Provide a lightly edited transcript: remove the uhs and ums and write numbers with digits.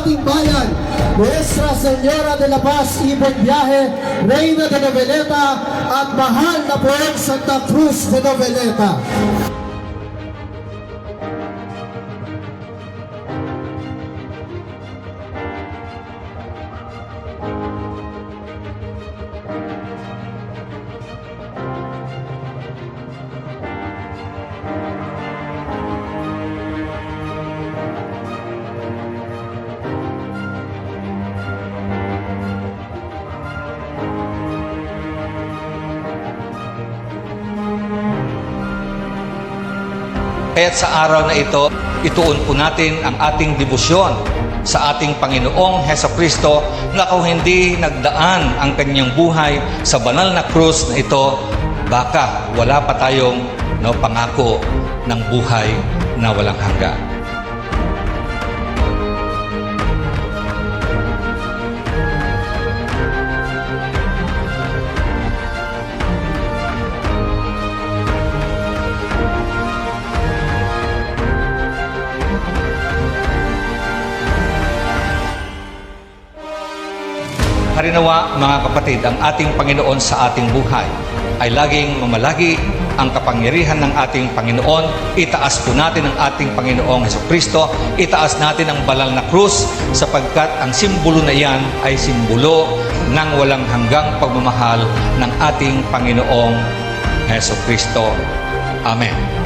ating bayan, Nuestra Señora de la Paz Ibon Biyahe, Reina de Noveleta, at mahal na Poong Santa Cruz de Noveleta. Kaya't sa araw na ito, ituon po natin ang ating debosyon sa ating Panginoong Hesukristo na kung hindi nagdaan ang kanyang buhay sa banal na krus na ito, baka wala pa tayong pangako ng buhay na walang hanggan. Harinawa, mga kapatid, ang ating Panginoon sa ating buhay ay laging mamalagi ang kapangyarihan ng ating Panginoon. Itaas po natin ang ating Panginoong Hesukristo. Itaas natin ang banal na krus sapagkat ang simbolo na iyan ay simbolo ng walang hanggang pagmamahal ng ating Panginoong Hesukristo. Amen.